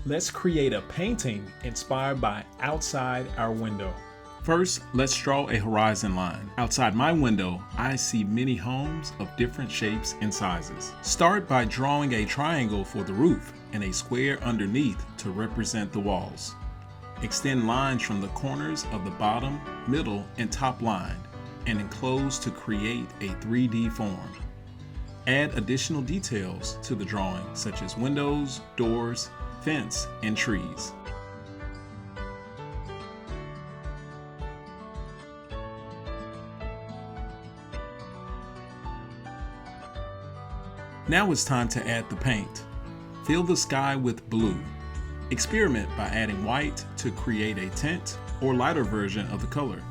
Let's create a painting inspired by outside our window. First, let's draw a horizon line. Outside my window, I see many homes of different shapes and sizes. Start by drawing a triangle for the roof and a square underneath to represent the walls. Extend lines from the corners of the bottom, middle, and top line and enclose to create a 3D form. Add additional details to the drawing, such as windows, doors, fence, and trees. Now it's time to add the paint. Fill the sky with blue. Experiment by adding white to create a tint or lighter version of the color.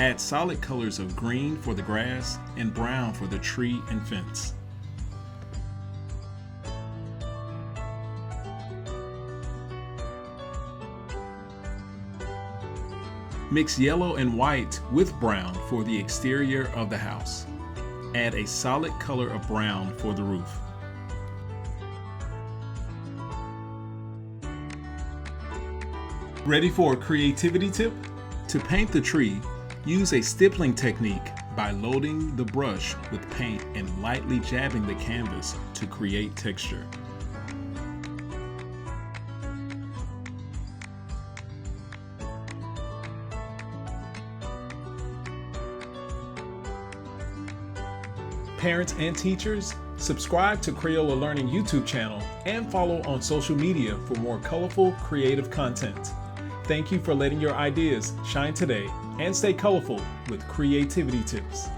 Add solid colors of green for the grass and brown for the tree and fence. Mix yellow and white with brown for the exterior of the house. Add a solid color of brown for the roof. Ready for a creativity tip? To paint the tree, use a stippling technique by loading the brush with paint and lightly jabbing the canvas to create texture. Parents and teachers, subscribe to Crayola Learning YouTube channel and follow on social media for more colorful, creative content. Thank you for letting your ideas shine today and stay colorful with creativity tips.